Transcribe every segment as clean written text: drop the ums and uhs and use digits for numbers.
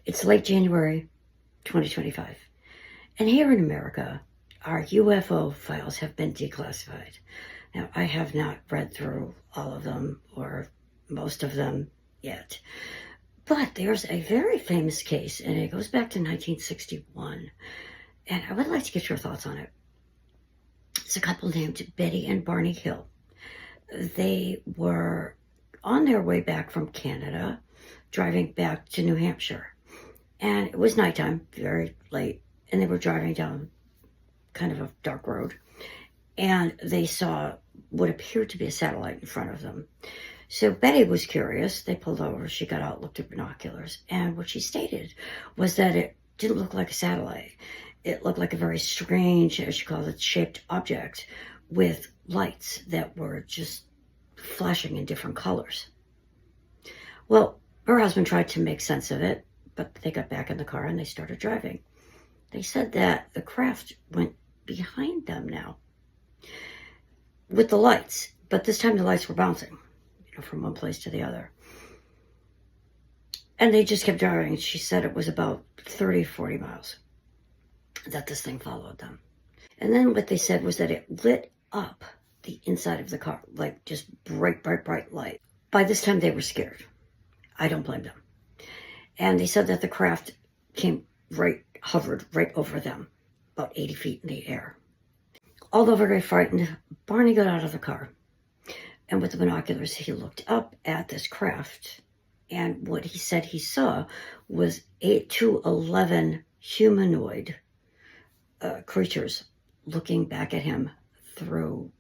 It's late January 2025, and here in America, our UFO files have been declassified. Now, I have not read through all of them or most of them yet, but there's a very famous case, and it goes back to 1961, and I would like to get your thoughts on it. It's a couple named Betty and Barney Hill. They were on their way back from Canada, driving back to New Hampshire. And it was nighttime, very late, and they were driving down kind of a dark road. And they saw what appeared to be a satellite in front of them. So Betty was curious. They pulled over. She got out, looked at binoculars. And what she stated was that it didn't look like a satellite. It looked like a very strange, as she called it, shaped object with lights that were just flashing in different colors. Well, her husband tried to make sense of it, but they got back in the car and they started driving. They said that the craft went behind them now with the lights, but this time the lights were bouncing, from one place to the other. And they just kept driving. She said it was about 30, 40 miles that this thing followed them. And then what they said was that it lit up the inside of the car, like just bright, bright, bright light. By this time they were scared. I don't blame them. And they said that the craft hovered right over them, about 80 feet in the air. Although very frightened, Barney got out of the car. And with the binoculars, he looked up at this craft. And what he said he saw was 8 to 11 humanoid creatures looking back at him through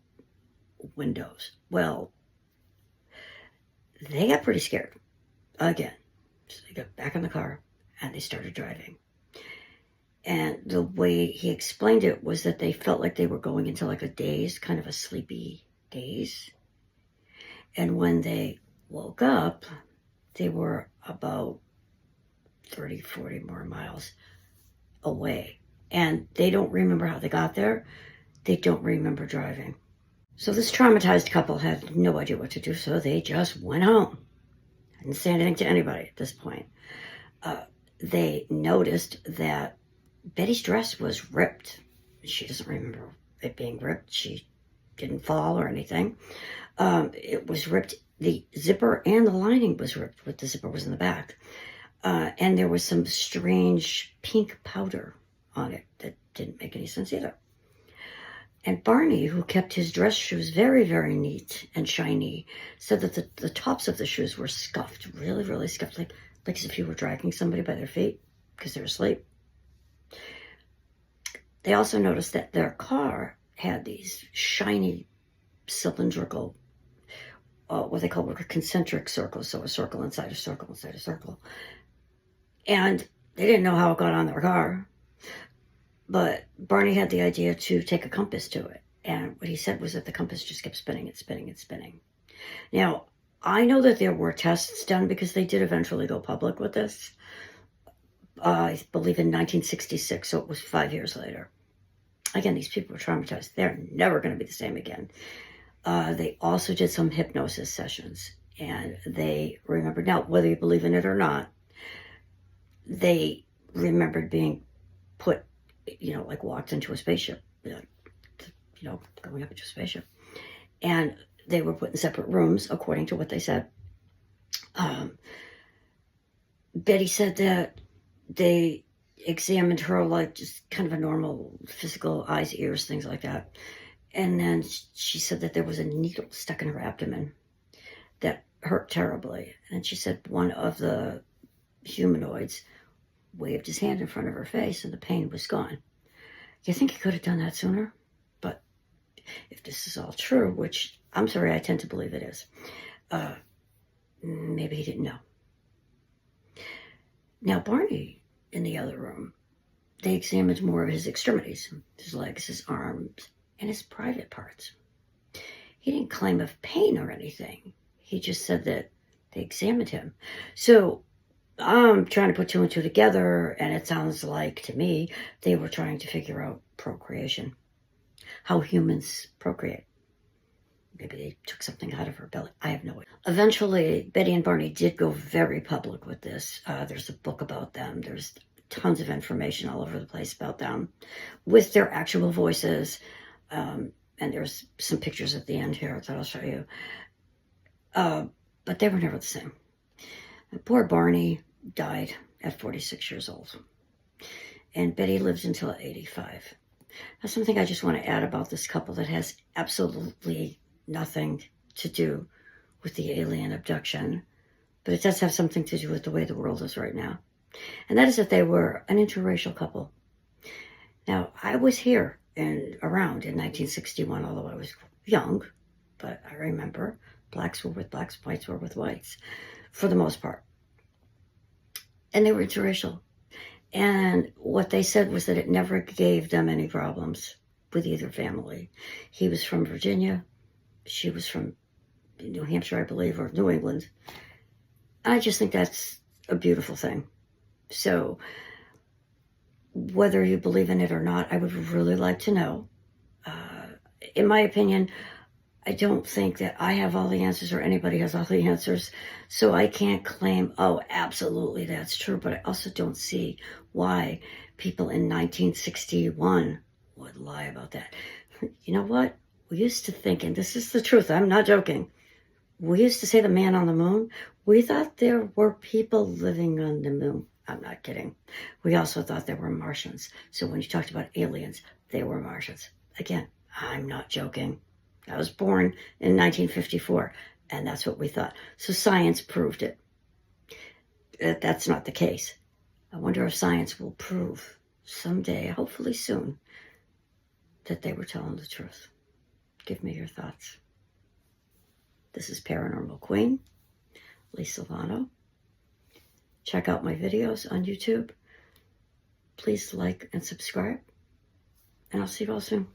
windows. Well, they got pretty scared again. So they got back in the car and they started driving. And the way he explained it was that they felt like they were going into like a daze, kind of a sleepy daze. And when they woke up, they were about 30, 40 more miles away. And they don't remember how they got there. They don't remember driving. So this traumatized couple had no idea what to do, so they just went home. I didn't say anything to anybody at this point. They noticed that Betty's dress was ripped. She doesn't remember it being ripped. She didn't fall or anything. It was ripped. The zipper and the lining was ripped, but the zipper was in the back. And there was some strange pink powder on it that didn't make any sense either. And Barney, who kept his dress shoes very, very neat and shiny, said that the tops of the shoes were scuffed, really, really scuffed, like as if you were dragging somebody by their feet because they were asleep. They also noticed that their car had these shiny, cylindrical, what they call concentric circles, so a circle inside a circle inside a circle. And they didn't know how it got on their car. But Barney had the idea to take a compass to it. And what he said was that the compass just kept spinning and spinning and spinning. Now, I know that there were tests done because they did eventually go public with this. I believe in 1966, so it was 5 years later. Again, these people were traumatized. They're never going to be the same again. They also did some hypnosis sessions. And they remembered, now, whether you believe in it or not, they remembered being put, like walked into a spaceship, going up into a spaceship. And they were put in separate rooms, according to what they said. Betty said that they examined her like just kind of a normal physical eyes, ears, things like that. And then she said that there was a needle stuck in her abdomen that hurt terribly. And she said one of the humanoids waved his hand in front of her face and the pain was gone. You think he could have done that sooner? But if this is all true, which I'm sorry, I tend to believe it is, maybe he didn't know. Now, Barney, in the other room, they examined more of his extremities, his legs, his arms, and his private parts. He didn't claim of pain or anything. He just said that they examined him. So I'm trying to put two and two together, and it sounds like, to me, they were trying to figure out procreation, how humans procreate. maybe they took something out of her belly. I have no idea. Eventually, Betty and Barney did go very public with this. There's a book about them. There's tons of information all over the place about them with their actual voices. And there's some pictures at the end here that I'll show you. But they were never the same. Poor Barney died at 46 years old. And Betty lived until 85. Now, something I just want to add about this couple that has absolutely nothing to do with the alien abduction, but it does have something to do with the way the world is right now. And that is that they were an interracial couple. Now, I was here and around in 1961, although I was young, but I remember blacks were with blacks, whites were with whites, for the most part. And they were interracial. And what they said was that it never gave them any problems with either family. He was from Virginia. She was from New Hampshire, I believe, or New England. I just think that's a beautiful thing. So whether you believe in it or not, I would really like to know. In my opinion, I don't think that I have all the answers or anybody has all the answers. So I can't claim, oh, absolutely that's true. But I also don't see why people in 1961 would lie about that. You know what? We used to think, and this is the truth, I'm not joking. We used to say the man on the moon. We thought there were people living on the moon. I'm not kidding. We also thought there were Martians. So when you talked about aliens, they were Martians. Again, I'm not joking. I was born in 1954, and that's what we thought. So science proved it. That's not the case. I wonder if science will prove someday, hopefully soon, that they were telling the truth. Give me your thoughts. This is Paranormal Queen, Lisa Lano. Check out my videos on YouTube. Please like and subscribe, and I'll see you all soon.